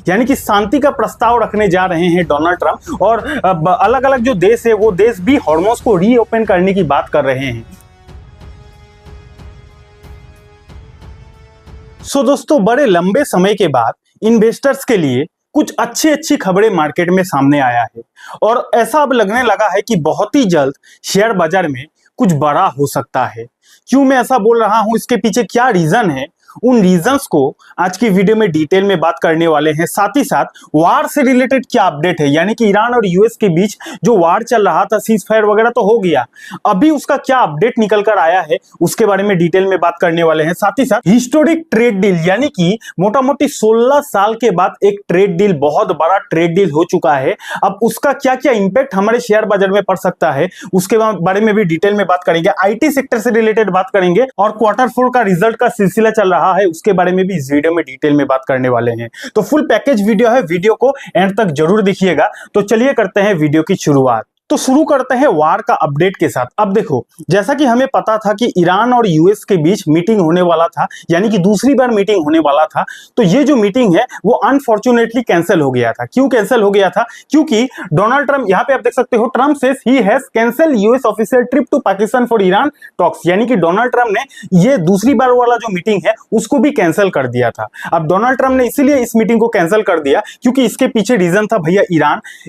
यानी कि शांति का प्रस्ताव रखने जा रहे हैं डोनाल्ड ट्रंप। और अलग अलग जो देश है वो देश भी हॉर्मोन्स को रीओपन करने की बात कर रहे हैं। सो दोस्तों, बड़े लंबे समय के बाद इन्वेस्टर्स के लिए कुछ अच्छी खबरें मार्केट में सामने आया है और ऐसा अब लगने लगा है कि बहुत ही जल्द शेयर बाजार में कुछ बड़ा हो सकता है। क्यों मैं ऐसा बोल रहा हूं, इसके पीछे क्या रीजन है, उन रीजंस को आज की वीडियो में डिटेल में बात करने वाले हैं। साथ ही साथ वार से रिलेटेड क्या अपडेट है, यानी कि ईरान और यूएस के बीच जो वार चल रहा था, सीज फायर वगैरह तो हो गया, अभी उसका क्या अपडेट निकल कर आया है उसके बारे में डिटेल में बात करने वाले हैं। साथ ही साथ हिस्टोरिक ट्रेड डील, यानी कि मोटा मोटी 16 साल के बाद एक ट्रेड डील, बहुत बड़ा ट्रेड डील हो चुका है। अब उसका क्या क्या इंपैक्ट हमारे शेयर बाजार में पड़ सकता है उसके बारे में भी डिटेल में बात करेंगे। आईटी सेक्टर से रिलेटेड बात करेंगे और Q4 का रिजल्ट का सिलसिला चल रहा है, उसके बारे में भी इस वीडियो में डिटेल में बात करने वाले हैं। तो फुल पैकेज वीडियो है, वीडियो को एंड तक जरूर देखिएगा। तो चलिए करते हैं वीडियो की शुरुआत। तो शुरू करते हैं वार का अपडेट के साथ। अब देखो, जैसा कि हमें पता था कि ईरान और यूएस के बीच मीटिंग होने वाला था, यानी कि दूसरी बार मीटिंग होने वाला था। तो ये जो मीटिंग है वो अनफॉर्चुनेटली कैंसिल हो गया था। क्यों कैंसिल हो गया था? क्योंकि डोनाल्ड ट्रंप, यहां पे आप देख सकते हो, Trump says he has cancel US official trip to Pakistan for Iran talks, यानी कि डोनाल्ड ट्रंप ने ये दूसरी बार वाला जो मीटिंग है उसको भी कैंसिल कर दिया था। अब डोनाल्ड ट्रंप ने इसीलिए इस मीटिंग को कैंसिल कर दिया क्योंकि इसके पीछे रीजन था भैया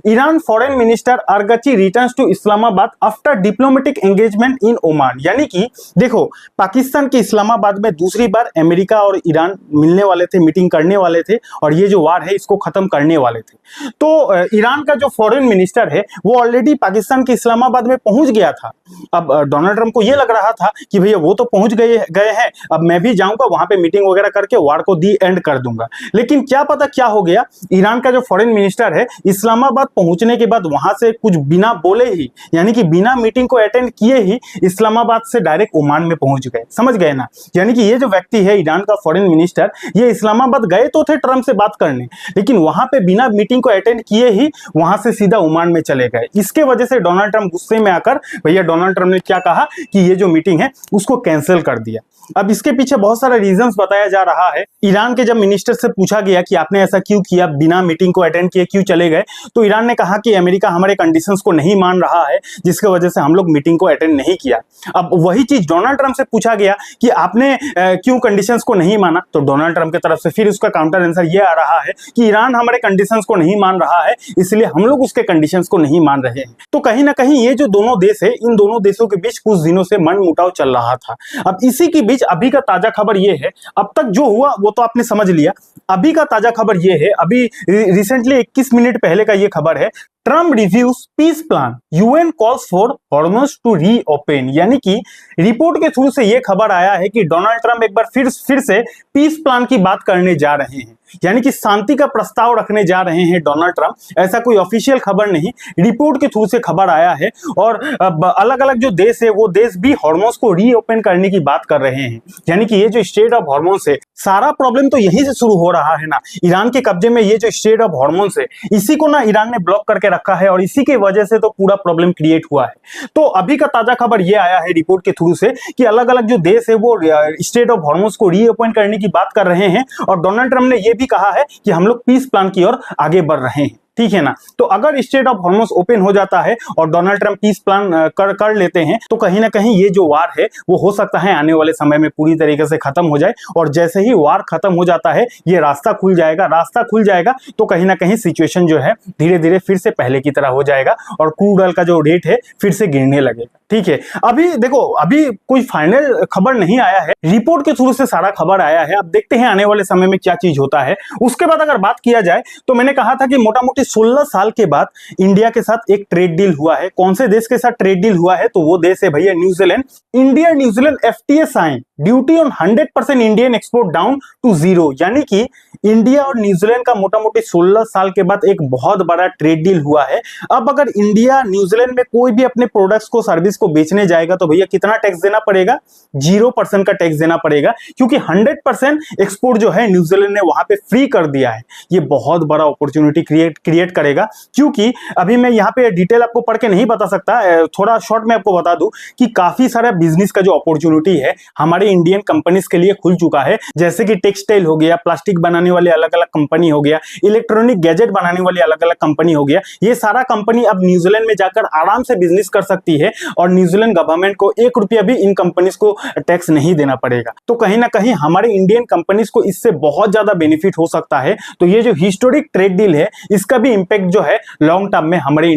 Iran foreign minister Araghchi returns to Islamabad after diplomatic engagement in Oman. यानी कि देखो, पाकिस्तान के इस्लामाबाद में दूसरी बार अमेरिका और ईरान मिलने वाले थे, मीटिंग करने वाले थे और ये जो वार है इसको खत्म करने वाले थे। तो ईरान का जो फॉरेन मिनिस्टर है वो ऑलरेडी पाकिस्तान के इस्लामाबाद में पहुंच गया था। अब डोनाल्ड ट्रंप को ये लग रहा था कि भैया वो तो पहुंच गए हैं, अब मैं भी जाऊंगा वहां पे मीटिंग वगैरह करके वार को दी एंड कर दूंगा। लेकिन क्या पता क्या हो गया, ईरान का जो फॉरेन मिनिस्टर है इस्लामाबाद पहुंचने के बाद वहां से कुछ बिना बोले ही, यानी कि बिना मीटिंग को अटेंड किए ही इस्लामाबाद से डायरेक्ट ओमान में पहुंच गए। समझ गए ना? यानी कि ये जो व्यक्ति है ईरान का फॉरेन मिनिस्टर, ये इस्लामाबाद गए तो थे ट्रंप से बात करने, लेकिन वहां पे बिना मीटिंग को अटेंड किए ही वहां से सीधा ओमान में चले गए। इसके वजह से डोनाल्ड ट्रंप गुस्से में आकर भैया डोनाल्ड ट्रंप ने क्या कहा कि ये जो मीटिंग है उसको कैंसिल कर दिया। अब इसके पीछे बहुत सारे रीजंस बताया जा रहा है। ईरान के जब मिनिस्टर से पूछा गया कि आपने ऐसा क्यों किया, बिना मीटिंग को अटेंड किए क्यों चले गए, तो ईरान ने कहा कि अमेरिका हमारे कंडीशंस को नहीं मान रहा है, जिसकी वजह से हम लोग मीटिंग को अटेंड नहीं किया। अब वही चीज डोनाल्ड ट्रंप से पूछा गया कि आपने क्यों कंडीशंस को नहीं माना, तो डोनाल्ड ट्रंप की तरफ से फिर उसका काउंटर आंसर ये आ रहा है कि ईरान हमारे कंडीशंस को नहीं मान रहा है, इसलिए हम लोग उसके कंडीशंस को नहीं मान रहे हैं। तो कहीं ना कहीं ये जो दोनों देश है, इन दोनों देशों के बीच कुछ दिनों से मनमुटाव चल रहा था। अब इसी के बीच अभी का ताजा खबर ये है, अब तक जो हुआ वो तो आपने समझ लिया। अभी का ताजा खबर ये है, अभी रिसेंटली 21 मिनट पहले का ये खबर है, Trump reviews peace plan, UN calls for Hormuz to reopen. यानी कि रिपोर्ट के थ्रू से यह खबर आया है कि डोनाल्ड ट्रंप एक बार फिर से पीस प्लान की बात करने जा रहे हैं, यानी कि शांति का प्रस्ताव रखने जा रहे हैं डोनाल्ड ट्रंप। ऐसा कोई ऑफिशियल खबर नहीं, रिपोर्ट के थ्रू से खबर आया है। और अलग अलग जो देश है वो देश भी हॉर्मोन्स को रीओपन करने की बात कर रहे हैं। यानी कि ये जो स्टेट ऑफ हॉर्मोन्स है, सारा प्रॉब्लम तो यहीं से शुरू हो रहा है ना, ईरान के कब्जे में ये जो स्टेट ऑफ हॉर्मोन्स है, इसी को ना ईरान ने ब्लॉक करके रखा है और इसी की वजह से तो पूरा प्रॉब्लम क्रिएट हुआ है। तो अभी का ताजा खबर ये आया है रिपोर्ट के थ्रू से कि अलग अलग जो देश है वो स्टेट ऑफ हॉर्मोन्स को रीओपन करने की बात कर रहे हैं और डोनाल्ड ट्रंप ने ये भी कहा है कि हम लोग पीस प्लान की ओर आगे बढ़ रहे हैं। ठीक है ना? तो अगर स्टेट ऑफ हॉर्मोन्स ओपन हो जाता है और डोनाल्ड ट्रंप पीस प्लान कर लेते हैं, तो कहीं ना कहीं ये जो वार है वो हो सकता है आने वाले समय में पूरी तरीके से खत्म हो जाए। और जैसे ही वार खत्म हो जाता है, ये रास्ता खुल जाएगा तो कहीं ना कहीं सिचुएशन जो है धीरे धीरे फिर से पहले की तरह हो जाएगा और क्रूड ऑयल का जो रेट है फिर से गिरने लगेगा। ठीक है, अभी देखो, अभी कोई फाइनल खबर नहीं आया है, रिपोर्ट के थ्रू से सारा खबर आया है। अब देखते हैं आने वाले समय में क्या चीज होता है। उसके बाद अगर बात किया जाए तो मैंने कहा था कि मोटा मोटी 16 साल के बाद इंडिया के साथ एक ट्रेड डील हुआ है। कौन से देश के साथ ट्रेड डील हुआ है? तो वो देश है भैया New Zealand. India New Zealand FTA sign, duty on 100% Indian export down to 0। यानी कि इंडिया और न्यूजीलैंड का मोटा मोटी 16 साल के बाद एक बहुत बड़ा ट्रेड डील हुआ है। अब अगर इंडिया न्यूजीलैंड में कोई भी अपने प्रोडक्ट्स को, सर्विस को बेचने जाएगा तो भैया कितना टैक्स देना पड़ेगा? 0% का टैक्स देना पड़ेगा, क्योंकि 100% एक्सपोर्ट जो है न्यूजीलैंड ने वहां पे फ्री कर दिया है। ये बहुत बड़ा अपॉर्चुनिटी क्रिएट करेगा, क्योंकि अभी मैं यहाँ पे डिटेल आपको पढ़ के नहीं बता सकता, थोड़ा शॉर्ट में आपको बता दूं कि काफी सारा बिजनेस का जो अपॉर्चुनिटी है हमारे हमारे इंडियन कंपनीज के लिए खुल चुका है, जैसे कि टेक्सटाइल हो गया, प्लास्टिक बनाने वाले अलग अलग कंपनी हो गया, इलेक्ट्रॉनिक गैजेट बनाने वाली अलग अलग कंपनी हो गया। ये सारा कंपनी अब न्यूजीलैंड में जाकर आराम से बिजनेस कर सकती है और न्यूजीलैंड गवर्नमेंट को 1 रुपया भी इन कंपनीज को टैक्स नहीं देना पड़ेगा। तो कहीं ना कहीं हमारे इंडियन कंपनीज को इससे बहुत ज्यादा बेनिफिट हो सकता है। तो ये जो हिस्टोरिक ट्रेड डील है, इसका भी इंपैक्ट जो है लॉन्ग टर्म में हमारे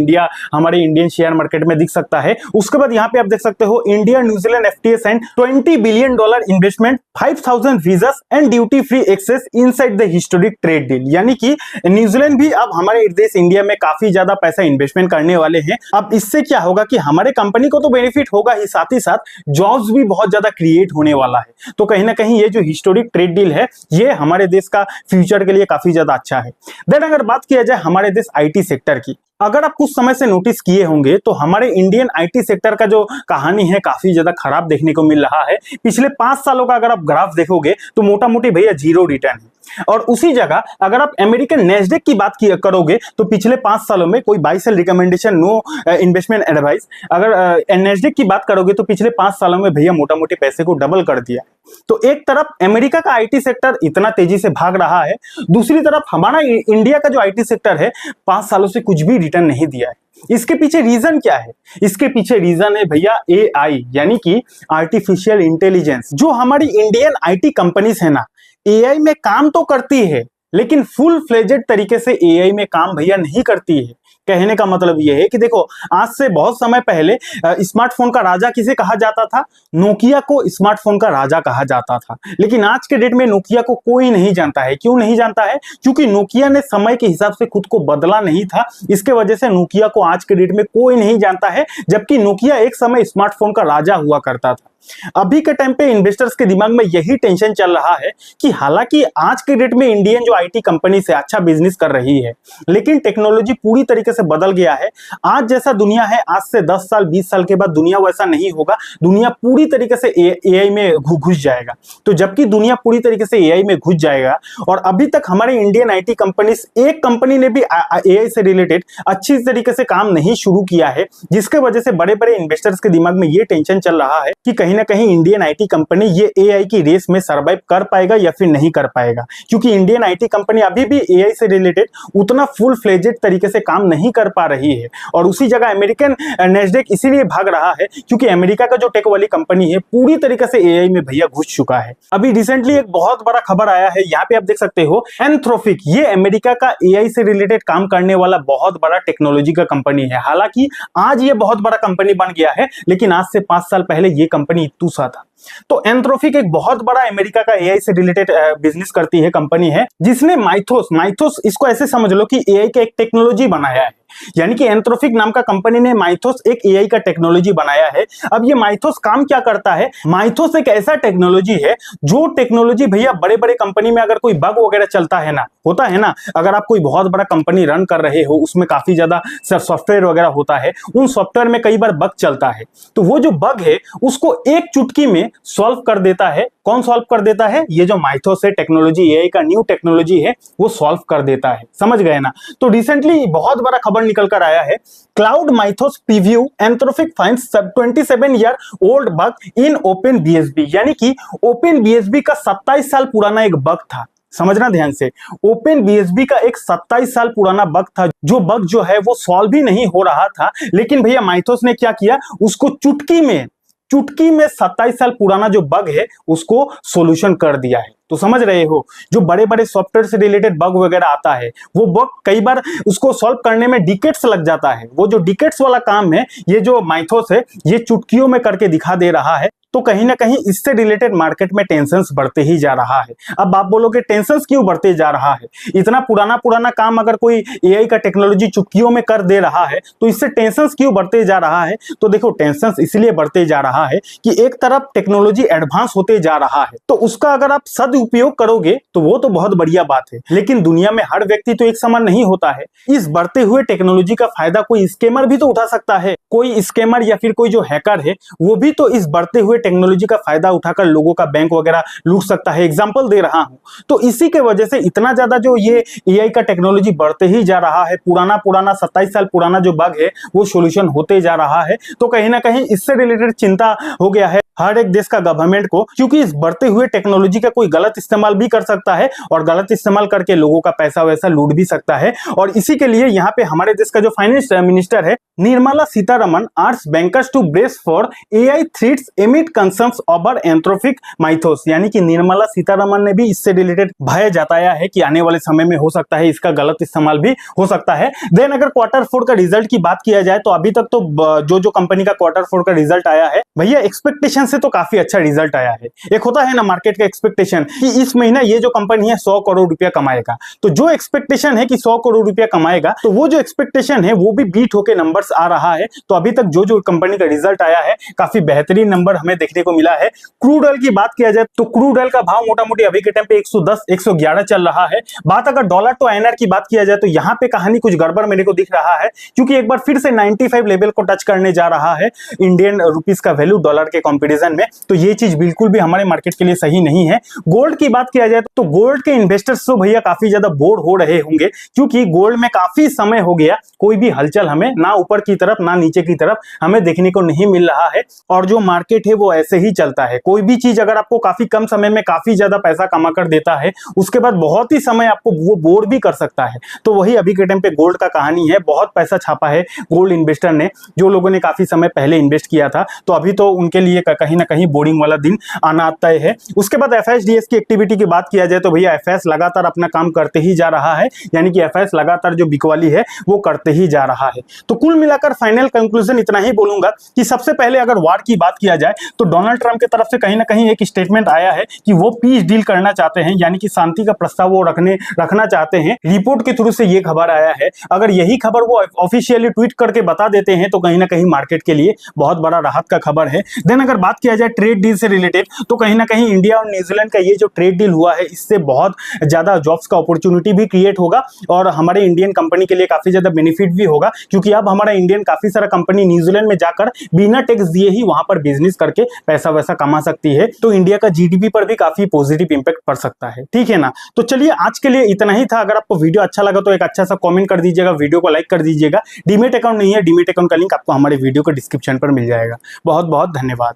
इंडियन शेयर मार्केट में दिख सकता है। उसके बाद यहाँ पे आप देख सकते हो, India New Zealand FTA sign $20 billion investment, 5000 visas and duty free access inside the historic trade deal. यानी कि न्यूजीलैंड भी अब हमारे देश इंडिया में काफी ज्यादा पैसा इन्वेस्टमेंट करने वाले हैं। अब इससे क्या होगा कि हमारे कंपनी को तो बेनिफिट होगा ही साथ जॉब्स भी बहुत ज्यादा क्रिएट होने वाला है। तो कहीं ना कहीं ये जो हिस्टोरिक ट्रेड डील है, ये हमारे देश का फ्यूचर के लिए काफी ज्यादा अच्छा है। देन अगर बात किया जाए हमारे देश आईटी सेक्टर की, अगर आप कुछ समय से नोटिस किए होंगे तो हमारे इंडियन आईटी सेक्टर का जो कहानी है काफी ज्यादा खराब देखने को मिल रहा है। पिछले 5 सालों का अगर आप ग्राफ देखोगे तो मोटा मोटी भैया 0 रिटर्न है। और उसी जगह अगर आप अमेरिकन नेस्डेक की बात करोगे तो पिछले 5 सालों में कोई buy sell recommendation, no investment advice, अगर नेस्डेक की बात करोगे तो पिछले 5 सालों में भैया मोटा मोटी पैसे को डबल कर दिया। तो एक तरफ अमेरिका का आईटी सेक्टर इतना तेजी से भाग रहा है, दूसरी तरफ हमारा इंडिया का जो आईटी सेक्टर है 5 सालों से कुछ भी रिटर्न नहीं दिया है। इसके पीछे रीजन क्या है? इसके पीछे रीजन है भैया एआई, यानी कि आर्टिफिशियल इंटेलिजेंस। जो हमारी इंडियन आईटी कंपनीज है ना, एआई में काम तो करती है लेकिन फुल फ्लेजेड तरीके से एआई में काम भैया नहीं करती है। कहने का मतलब यह है कि देखो, आज से बहुत समय पहले स्मार्टफोन का राजा किसे कहा जाता था? नोकिया को स्मार्टफोन का राजा कहा जाता था। लेकिन आज के डेट में नोकिया को कोई नहीं जानता है। क्यों नहीं जानता है? क्योंकि नोकिया ने समय के हिसाब से खुद को बदला नहीं था। इसके वजह से नोकिया को आज के डेट में कोई नहीं जानता है, जबकि नोकिया एक समय स्मार्टफोन का राजा हुआ करता था। अभी के टाइम पे इन्वेस्टर्स के दिमाग में यही टेंशन चल रहा है कि हालांकि आज के डेट में इंडियन जो आईटी कंपनी से अच्छा बिजनेस कर रही है, लेकिन टेक्नोलॉजी पूरी तरीके से बदल गया है। आज जैसा दुनिया है, आज से 10 साल 20 साल के बाद दुनिया वैसा नहीं होगा। दुनिया पूरी तरीके से एआई में घुस जाएगा। तो जबकि दुनिया पूरी तरीके से एआई में घुस जाएगा और अभी तक हमारे इंडियन आईटी कंपनी, एक कंपनी ने भी एआई से रिलेटेड अच्छी तरीके से काम नहीं शुरू किया है, जिसके वजह से बड़े बड़े इन्वेस्टर्स के दिमाग में ये टेंशन चल रहा है कि कहीं ना कहीं इंडियन आईटी कंपनी ये एआई की रेस में सर्वाइव कर पाएगा या फिर नहीं कर पाएगा। क्योंकि इंडियन आईटी कंपनी अभी भी एआई से रिलेटेड उतना फुल फ्लेजेड तरीके से काम नहीं कर पा रही है। और उसी जगह अमेरिकन नेस्डेक इसीलिए भाग रहा है क्योंकि अमेरिका का जो टेक वाली कंपनी है पूरी तरीके से एआई में भैया घुस चुका है। अभी रिसेंटली एक बहुत बड़ा खबर आया है, यहाँ पे आप देख सकते हो, एंथ्रोपिक, ये अमेरिका का एआई से रिलेटेड काम करने वाला बहुत बड़ा टेक्नोलॉजी का कंपनी है। हालांकि आज ये बहुत बड़ा कंपनी बन गया है, लेकिन आज से 5 साल पहले ये कंपनी इतूसा था। तो एंथ्रोपिक एक बहुत बड़ा अमेरिका का एआई से रिलेटेड बिजनेस करती है कंपनी है, जिसने माइथोस इसको ऐसे समझ लो कि एआई का एक टेक्नोलॉजी बनाया है। यानी कि एंथ्रोपिक नाम का कंपनी ने माइथोस एक एआई का टेक्नोलॉजी बनाया है। अब ये माइथोस काम क्या करता है? माइथोस एक ऐसा टेक्नोलॉजी है, जो टेक्नोलॉजी भैया बड़े बड़े कंपनी में अगर कोई बग वगैरह चलता है ना, होता है ना, अगर आप कोई बहुत बड़ा कंपनी रन कर रहे हो, उसमें काफी ज्यादा सॉफ्टवेयर वगैरह होता है, उन सॉफ्टवेयर में कई बार बग चलता है, तो वो जो बग है उसको एक चुटकी में सॉल्व कर देता है। कौन सॉल्व कर देता है? ये जो माइथोस है टेक्नोलॉजी, एआई का न्यू टेक्नोलॉजी है, वो सॉल्व कर देता है। समझ गए ना? तो रिसेंटली बहुत बड़ा खबर निकल कर आया है, cloud Mythos preview, Anthropic finds 27-year-old bug in open BSB. यानी कि ओपन बीएसबी का 27 साल पुराना एक बग था। समझना ध्यान से, ओपन बीएसबी का एक 27 साल पुराना बग था, जो बग जो है वो सॉल्व ही नहीं हो रहा था। लेकिन भैया माइथोस ने क्या किया? उसको चुटकी में 27 साल पुराना जो बग है उसको सॉल्यूशन कर दिया है। तो समझ रहे हो, जो बड़े बड़े सॉफ्टवेयर से रिलेटेड बग वगैरह आता है, वो बग कई बार उसको सॉल्व करने में डिकेट्स लग जाता है। वो जो डिकेट्स वाला काम है, ये जो माइथोस है ये चुटकियों में करके दिखा दे रहा है। तो कहीं ना कहीं इससे रिलेटेड मार्केट में टेंशंस बढ़ते ही जा रहा है। अब आप बोलोगे टेंशंस क्यों बढ़ते जा रहा है? इतना पुराना काम अगर कोई एआई का टेक्नोलॉजी चुटकियों में कर दे रहा है तो इससे टेंशंस क्यों बढ़ते जा रहा है? तो देखो, टेंशंस इसलिए बढ़ते जा रहा है कि एक तरफ टेक्नोलॉजी एडवांस होते जा रहा है, तो उसका अगर आप सदुपयोग उपयोग करोगे तो वो तो बहुत बढ़िया बात है, लेकिन दुनिया में हर व्यक्ति तो एक समान नहीं होता है। इस बढ़ते हुए टेक्नोलॉजी का फायदा कोई स्कैमर भी तो उठा सकता है। कोई स्कैमर या फिर कोई जो हैकर है वो भी तो इस बढ़ते हुए टेक्नोलॉजी का फायदा उठाकर लोगों का बैंक वगैरह लूट सकता है। एग्जाम्पल दे रहा हूं। तो इसी के वजह से इतना ज्यादा जो ये एआई का टेक्नोलॉजी बढ़ते ही जा रहा है, पुराना 27 साल पुराना जो बग है वो सोल्यूशन होते जा रहा है। तो कहीं ना कहीं इससे रिलेटेड चिंता हो गया है हर एक देश का गवर्नमेंट को, क्योंकि इस बढ़ते हुए टेक्नोलॉजी का कोई गलत इस्तेमाल भी कर सकता है और गलत इस्तेमाल करके लोगों का पैसा वैसा लूट भी सकता है। और इसी के लिए यहाँ पे हमारे देश का जो फाइनेंस मिनिस्टर है निर्मला सीतारमण आर्स bankers to brace for AI threats amid concerns over Anthropic Mythos, यानी कि निर्मला सीतारमण ने भी इससे रिलेटेड भय जताया है कि आने वाले समय में हो सकता है इसका गलत इस्तेमाल भी हो सकता है। देन अगर Q4 का रिजल्ट की बात किया जाए तो अभी तक तो जो कंपनी का Q4 का रिजल्ट आया है भैया एक्सपेक्टेशन से तो काफी अच्छा रिजल्ट आया है। एक होता है ना मार्केट का एक्सपेक्टेशन कि इस महीना ये जो कंपनी है 100 करोड़ रुपया कमाएगा, तो जो एक्सपेक्टेशन है कि 100 करोड़ रुपया कमाएगा तो वो जो एक्सपेक्टेशन है वो भी बीट होके नंबर्स आ रहा है। तो अभी तक जो कंपनी का रिजल्ट आया है काफी बेहतरीन नंबर हमें देखने को मिला है। क्रूड ऑयल की बात किया जाए तो क्रूड ऑयल का भाव मोटा मोटी अभी के टाइम पे 110 111 चल रहा है। बात अगर डॉलर टू आईएनआर की बात किया जाए तो यहाँ पे कहानी कुछ गड़बड़ मेरे को दिख रहा है, क्योंकि एक बार फिर से 95 लेवल को टच करने जा रहा है इंडियन रुपीस का वैल्यू डॉलर के कंपैरिजन में। तो ये चीज बिल्कुल भी हमारे मार्केट के लिए सही नहीं है। गोल्ड की बात किया जाए तो गोल्ड के इन्वेस्टर्स तो भैया काफी ज्यादा बोर हो रहे होंगे, क्योंकि गोल्ड में काफी समय हो गया कोई भी हलचल हमें ना ऊपर की तरफ ना नीचे की तरफ हमें देखने को नहीं मिल रहा है। और जो मार्केट है वो ऐसे ही चलता है। कोई भी चीज अगर आपको काफी कम समय में काफी ज्यादा पैसा कमा कर देता है उसके बाद बहुत ही समय आपको वो बोर भी कर सकता है। तो वही अभी के टाइम पे गोल्ड का कहानी है। बहुत पैसा छापा है गोल्ड इन्वेस्टर ने, जो लोगों ने काफी समय पहले इन्वेस्ट किया था, तो अभी तो उनके लिए कहीं ना कहीं बोर्डिंग वाला दिन आना तय है। उसके बाद एफएसडीएस की एक्टिविटी की बात किया जाए तो भैया एफएस लगातार अपना काम करते ही जा रहा है, यानी कि एफएस लगातार जो बिकवाली है वो करते ही जा रहा है। तो कुल मिलाकर फाइनल कंक्लूजन इतना ही बोलूंगा कि सबसे पहले अगर वार की बात किया जाए तो डोनाल्ड ट्रंप की तरफ से कहीं ना कहीं एक स्टेटमेंट आया है कि वो पीस डील करना चाहते हैं, यानी कि शांति का प्रस्ताव वो रखना चाहते हैं। रिपोर्ट के थ्रू से ये खबर आया है। अगर यही खबर वो ऑफिशियली ट्वीट करके बता देते हैं तो कहीं ना कहीं मार्केट के लिए बहुत बड़ा राहत का खबर है। देन अगर बात किया जाए ट्रेड डील से रिलेटेड तो कहीं ना कहीं इंडिया और न्यूजीलैंड का ये जो ट्रेड डील हुआ है इससे बहुत ज्यादा जॉब्स का अपॉर्चुनिटी भी क्रिएट होगा और हमारे इंडियन कंपनी के लिए काफी ज्यादा बेनिफिट भी होगा, क्योंकि अब हमारा इंडियन काफी सारा कंपनी न्यूजीलैंड में जाकर बिना टैक्स दिए ही वहां पर बिजनेस करके पैसा वैसा कमा सकती है। तो इंडिया का जीडीपी पर भी काफी पॉजिटिव इंपैक्ट पड़ सकता है। ठीक है ना। तो चलिए आज के लिए इतना ही था। अगर आपको वीडियो अच्छा लगा तो एक अच्छा सा कमेंट कर दीजिएगा, वीडियो को लाइक कर दीजिएगा। डीमेट अकाउंट नहीं है, डीमेट अकाउंट का लिंक आपको हमारे वीडियो के डिस्क्रिप्शन पर मिल जाएगा। बहुत बहुत धन्यवाद।